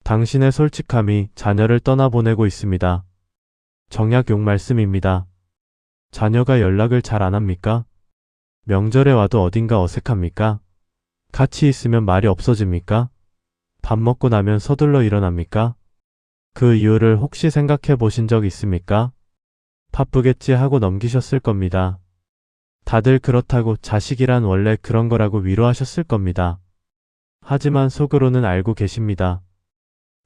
당신의 솔직함이 자녀를 떠나보내고 있습니다. 정약 욕 말씀입니다. 자녀가 연락을 잘 안 합니까? 명절에 와도 어딘가 어색합니까? 같이 있으면 말이 없어집니까? 밥 먹고 나면 서둘러 일어납니까? 그 이유를 혹시 생각해 보신 적 있습니까? 바쁘겠지 하고 넘기셨을 겁니다. 다들 그렇다고 자식이란 원래 그런 거라고 위로하셨을 겁니다. 하지만 속으로는 알고 계십니다.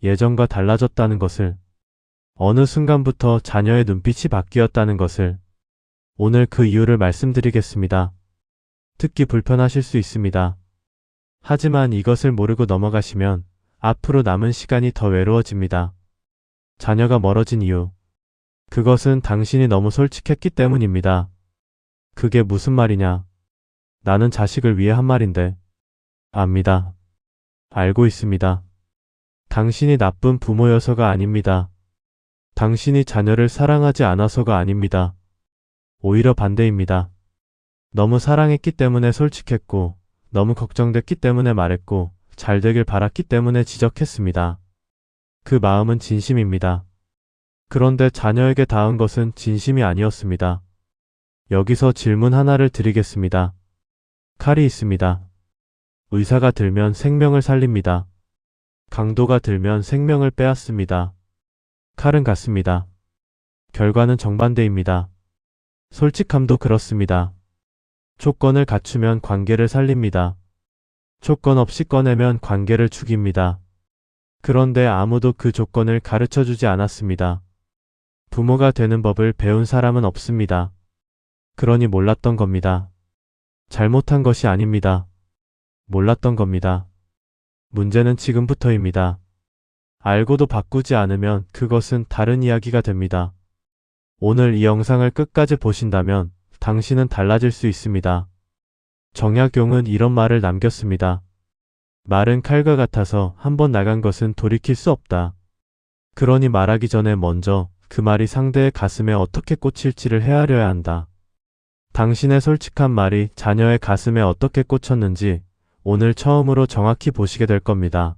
예전과 달라졌다는 것을, 어느 순간부터 자녀의 눈빛이 바뀌었다는 것을. 오늘 그 이유를 말씀드리겠습니다. 듣기 불편하실 수 있습니다. 하지만 이것을 모르고 넘어가시면 앞으로 남은 시간이 더 외로워집니다. 자녀가 멀어진 이유. 그것은 당신이 너무 솔직했기 때문입니다. 그게 무슨 말이냐? 나는 자식을 위해 한 말인데. 압니다. 알고 있습니다. 당신이 나쁜 부모여서가 아닙니다. 당신이 자녀를 사랑하지 않아서가 아닙니다. 오히려 반대입니다. 너무 사랑했기 때문에 솔직했고, 너무 걱정됐기 때문에 말했고, 잘 되길 바랐기 때문에 지적했습니다. 그 마음은 진심입니다. 그런데 자녀에게 닿은 것은 진심이 아니었습니다. 여기서 질문 하나를 드리겠습니다. 칼이 있습니다. 의사가 들면 생명을 살립니다. 강도가 들면 생명을 빼앗습니다. 칼은 같습니다. 결과는 정반대입니다. 솔직함도 그렇습니다. 조건을 갖추면 관계를 살립니다. 조건 없이 꺼내면 관계를 죽입니다. 그런데 아무도 그 조건을 가르쳐주지 않았습니다. 부모가 되는 법을 배운 사람은 없습니다. 그러니 몰랐던 겁니다. 잘못한 것이 아닙니다. 몰랐던 겁니다. 문제는 지금부터입니다. 알고도 바꾸지 않으면 그것은 다른 이야기가 됩니다. 오늘 이 영상을 끝까지 보신다면 당신은 달라질 수 있습니다. 정약용은 이런 말을 남겼습니다. 말은 칼과 같아서 한번 나간 것은 돌이킬 수 없다. 그러니 말하기 전에 먼저 그 말이 상대의 가슴에 어떻게 꽂힐지를 헤아려야 한다. 당신의 솔직한 말이 자녀의 가슴에 어떻게 꽂혔는지 오늘 처음으로 정확히 보시게 될 겁니다.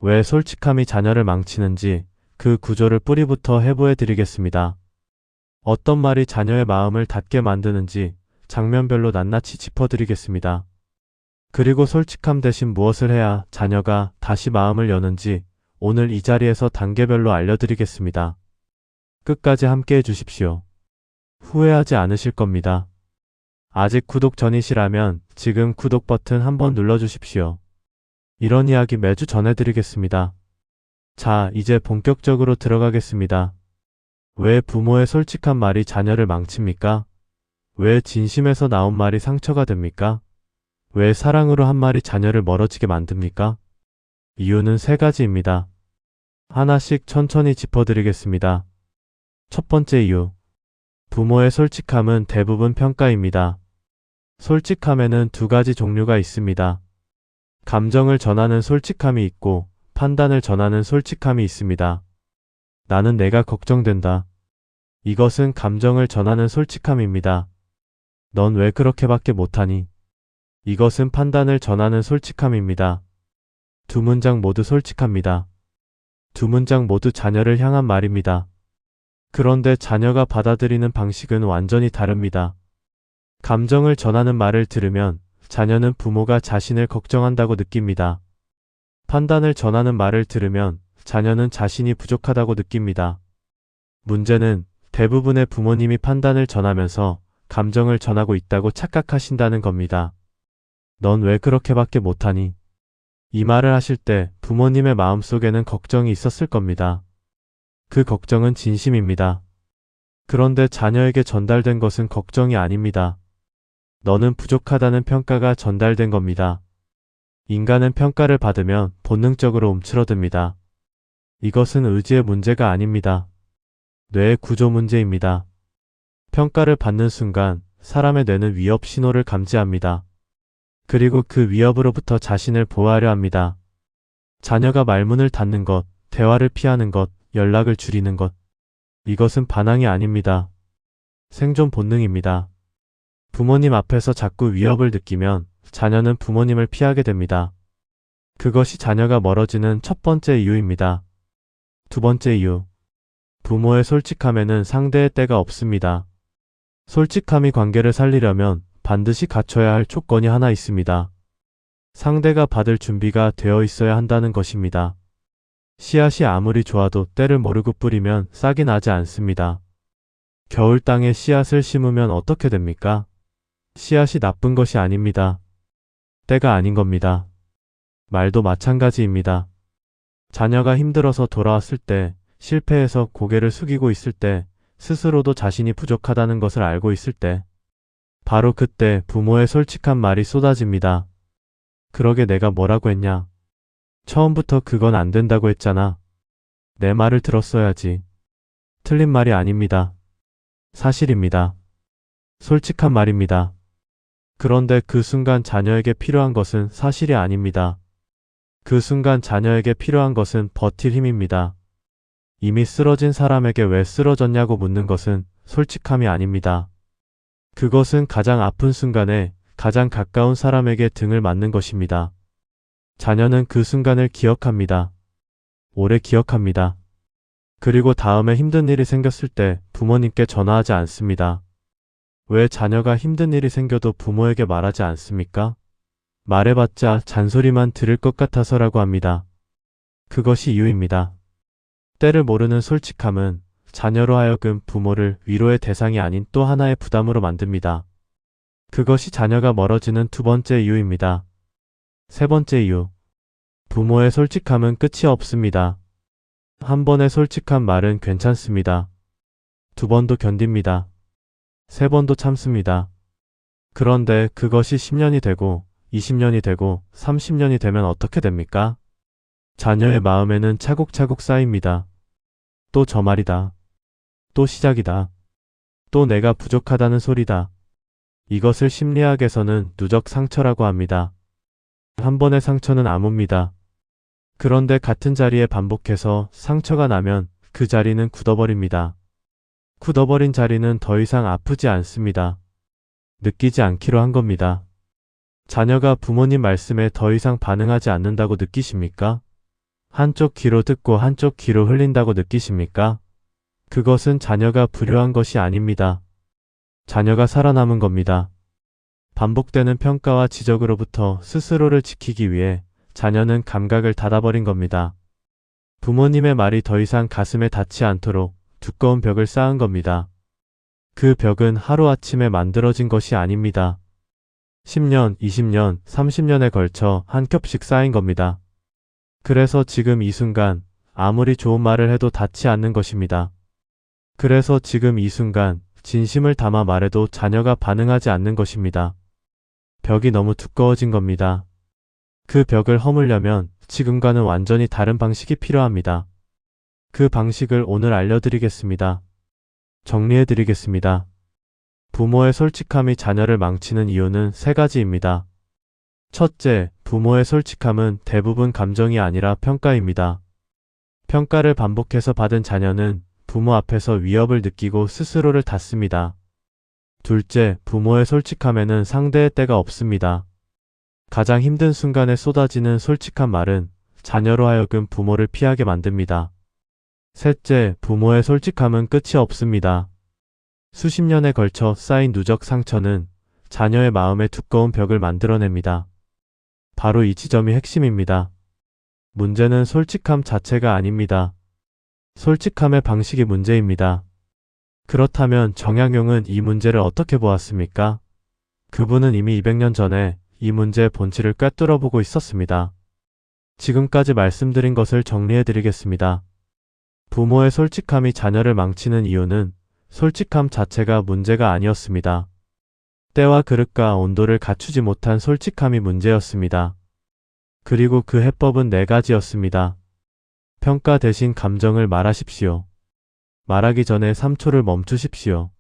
왜 솔직함이 자녀를 망치는지 그 구조를 뿌리부터 해부해 드리겠습니다. 어떤 말이 자녀의 마음을 닫게 만드는지 장면별로 낱낱이 짚어드리겠습니다. 그리고 솔직함 대신 무엇을 해야 자녀가 다시 마음을 여는지 오늘 이 자리에서 단계별로 알려드리겠습니다. 끝까지 함께 해주십시오. 후회하지 않으실 겁니다. 아직 구독 전이시라면 지금 구독 버튼 한번 눌러주십시오. 이런 이야기 매주 전해드리겠습니다. 자, 이제 본격적으로 들어가겠습니다. 왜 부모의 솔직한 말이 자녀를 망칩니까? 왜 진심에서 나온 말이 상처가 됩니까? 왜 사랑으로 한 말이 자녀를 멀어지게 만듭니까? 이유는 세 가지입니다. 하나씩 천천히 짚어드리겠습니다. 첫 번째 이유. 부모의 솔직함은 대부분 평가입니다. 솔직함에는 두 가지 종류가 있습니다. 감정을 전하는 솔직함이 있고 판단을 전하는 솔직함이 있습니다. 나는 내가 걱정된다. 이것은 감정을 전하는 솔직함입니다. 넌 왜 그렇게밖에 못하니? 이것은 판단을 전하는 솔직함입니다. 두 문장 모두 솔직합니다. 두 문장 모두 자녀를 향한 말입니다. 그런데 자녀가 받아들이는 방식은 완전히 다릅니다. 감정을 전하는 말을 들으면 자녀는 부모가 자신을 걱정한다고 느낍니다. 판단을 전하는 말을 들으면 자녀는 자신이 부족하다고 느낍니다. 문제는 대부분의 부모님이 판단을 전하면서 감정을 전하고 있다고 착각하신다는 겁니다. 넌 왜 그렇게밖에 못하니? 이 말을 하실 때 부모님의 마음속에는 걱정이 있었을 겁니다. 그 걱정은 진심입니다. 그런데 자녀에게 전달된 것은 걱정이 아닙니다. 너는 부족하다는 평가가 전달된 겁니다. 인간은 평가를 받으면 본능적으로 움츠러듭니다. 이것은 의지의 문제가 아닙니다. 뇌의 구조 문제입니다. 평가를 받는 순간 사람의 뇌는 위협 신호를 감지합니다. 그리고 그 위협으로부터 자신을 보호하려 합니다. 자녀가 말문을 닫는 것, 대화를 피하는 것, 연락을 줄이는 것. 이것은 반항이 아닙니다. 생존 본능입니다. 부모님 앞에서 자꾸 위협을 느끼면 자녀는 부모님을 피하게 됩니다. 그것이 자녀가 멀어지는 첫 번째 이유입니다. 두 번째 이유. 부모의 솔직함에는 상대의 때가 없습니다. 솔직함이 관계를 살리려면 반드시 갖춰야 할 조건이 하나 있습니다. 상대가 받을 준비가 되어 있어야 한다는 것입니다. 씨앗이 아무리 좋아도 때를 모르고 뿌리면 싹이 나지 않습니다. 겨울 땅에 씨앗을 심으면 어떻게 됩니까? 씨앗이 나쁜 것이 아닙니다. 때가 아닌 겁니다. 말도 마찬가지입니다. 자녀가 힘들어서 돌아왔을 때, 실패해서 고개를 숙이고 있을 때, 스스로도 자신이 부족하다는 것을 알고 있을 때, 바로 그때 부모의 솔직한 말이 쏟아집니다. 그러게 내가 뭐라고 했냐? 처음부터 그건 안 된다고 했잖아. 내 말을 들었어야지. 틀린 말이 아닙니다. 사실입니다. 솔직한 말입니다. 그런데 그 순간 자녀에게 필요한 것은 사실이 아닙니다. 그 순간 자녀에게 필요한 것은 버틸 힘입니다. 이미 쓰러진 사람에게 왜 쓰러졌냐고 묻는 것은 솔직함이 아닙니다. 그것은 가장 아픈 순간에 가장 가까운 사람에게 등을 맞는 것입니다. 자녀는 그 순간을 기억합니다. 오래 기억합니다. 그리고 다음에 힘든 일이 생겼을 때 부모님께 전화하지 않습니다. 왜 자녀가 힘든 일이 생겨도 부모에게 말하지 않습니까? 말해봤자 잔소리만 들을 것 같아서라고 합니다. 그것이 이유입니다. 때를 모르는 솔직함은 자녀로 하여금 부모를 위로의 대상이 아닌 또 하나의 부담으로 만듭니다. 그것이 자녀가 멀어지는 두 번째 이유입니다. 세 번째 이유. 부모의 솔직함은 끝이 없습니다. 한 번의 솔직한 말은 괜찮습니다. 두 번도 견딥니다. 세 번도 참습니다. 그런데 그것이 10년이 되고 20년이 되고 30년이 되면 어떻게 됩니까? 자녀의 마음에는 차곡차곡 쌓입니다. 또 저 말이다. 또 시작이다. 또 내가 부족하다는 소리다. 이것을 심리학에서는 누적 상처라고 합니다. 한 번의 상처는 아뭅니다. 그런데 같은 자리에 반복해서 상처가 나면 그 자리는 굳어버립니다. 굳어버린 자리는 더 이상 아프지 않습니다. 느끼지 않기로 한 겁니다. 자녀가 부모님 말씀에 더 이상 반응하지 않는다고 느끼십니까? 한쪽 귀로 듣고 한쪽 귀로 흘린다고 느끼십니까? 그것은 자녀가 불효한 것이 아닙니다. 자녀가 살아남은 겁니다. 반복되는 평가와 지적으로부터 스스로를 지키기 위해 자녀는 감각을 닫아버린 겁니다. 부모님의 말이 더 이상 가슴에 닿지 않도록 두꺼운 벽을 쌓은 겁니다. 그 벽은 하루아침에 만들어진 것이 아닙니다. 10년, 20년, 30년에 걸쳐 한 겹씩 쌓인 겁니다. 그래서 지금 이 순간 아무리 좋은 말을 해도 닿지 않는 것입니다. 그래서 지금 이 순간 진심을 담아 말해도 자녀가 반응하지 않는 것입니다. 벽이 너무 두꺼워진 겁니다. 그 벽을 허물려면 지금과는 완전히 다른 방식이 필요합니다. 그 방식을 오늘 알려드리겠습니다. 정리해드리겠습니다. 부모의 솔직함이 자녀를 망치는 이유는 세 가지입니다. 첫째, 부모의 솔직함은 대부분 감정이 아니라 평가입니다. 평가를 반복해서 받은 자녀는 부모 앞에서 위협을 느끼고 스스로를 닫습니다. 둘째, 부모의 솔직함에는 상대의 때가 없습니다. 가장 힘든 순간에 쏟아지는 솔직한 말은 자녀로 하여금 부모를 피하게 만듭니다. 셋째, 부모의 솔직함은 끝이 없습니다. 수십 년에 걸쳐 쌓인 누적 상처는 자녀의 마음에 두꺼운 벽을 만들어냅니다. 바로 이 지점이 핵심입니다. 문제는 솔직함 자체가 아닙니다. 솔직함의 방식이 문제입니다. 그렇다면 정약용은 이 문제를 어떻게 보았습니까? 그분은 이미 200년 전에 이 문제의 본질을 꿰뚫어 보고 있었습니다. 지금까지 말씀드린 것을 정리해드리겠습니다. 부모의 솔직함이 자녀를 망치는 이유는 솔직함 자체가 문제가 아니었습니다. 때와 그릇과 온도를 갖추지 못한 솔직함이 문제였습니다. 그리고 그 해법은 네 가지였습니다. 평가 대신 감정을 말하십시오. 말하기 전에 3초를 멈추십시오.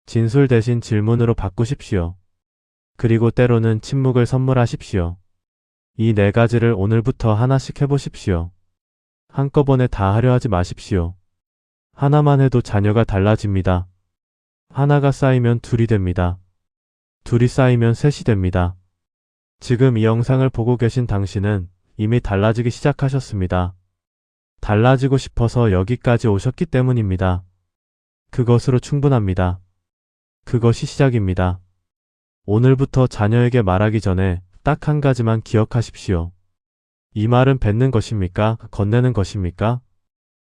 진술 대신 질문으로 바꾸십시오. 그리고 때로는 침묵을 선물하십시오. 이 네 가지를 오늘부터 하나씩 해보십시오. 한꺼번에 다 하려 하지 마십시오. 하나만 해도 자녀가 달라집니다. 하나가 쌓이면 둘이 됩니다. 둘이 쌓이면 셋이 됩니다. 지금 이 영상을 보고 계신 당신은 이미 달라지기 시작하셨습니다. 달라지고 싶어서 여기까지 오셨기 때문입니다. 그것으로 충분합니다. 그것이 시작입니다. 오늘부터 자녀에게 말하기 전에 딱 한 가지만 기억하십시오. 이 말은 뱉는 것입니까? 건네는 것입니까?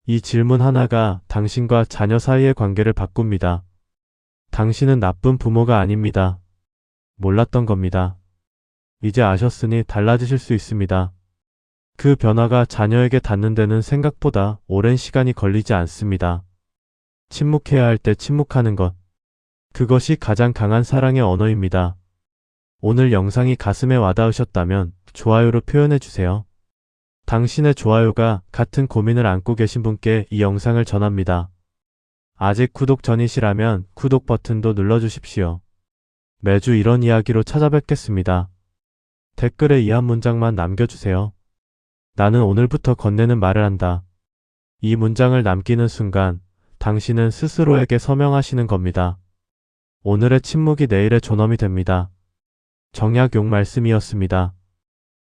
이 질문 하나가 당신과 자녀 사이의 관계를 바꿉니다. 당신은 나쁜 부모가 아닙니다. 몰랐던 겁니다. 이제 아셨으니 달라지실 수 있습니다. 그 변화가 자녀에게 닿는 데는 생각보다 오랜 시간이 걸리지 않습니다. 침묵해야 할 때 침묵하는 것. 그것이 가장 강한 사랑의 언어입니다. 오늘 영상이 가슴에 와닿으셨다면 좋아요로 표현해주세요. 당신의 좋아요가 같은 고민을 안고 계신 분께 이 영상을 전합니다. 아직 구독 전이시라면 구독 버튼도 눌러주십시오. 매주 이런 이야기로 찾아뵙겠습니다. 댓글에 이 한 문장만 남겨주세요. 나는 오늘부터 건네는 말을 한다. 이 문장을 남기는 순간 당신은 스스로에게 서명하시는 겁니다. 오늘의 침묵이 내일의 존엄이 됩니다. 정약용 말씀이었습니다.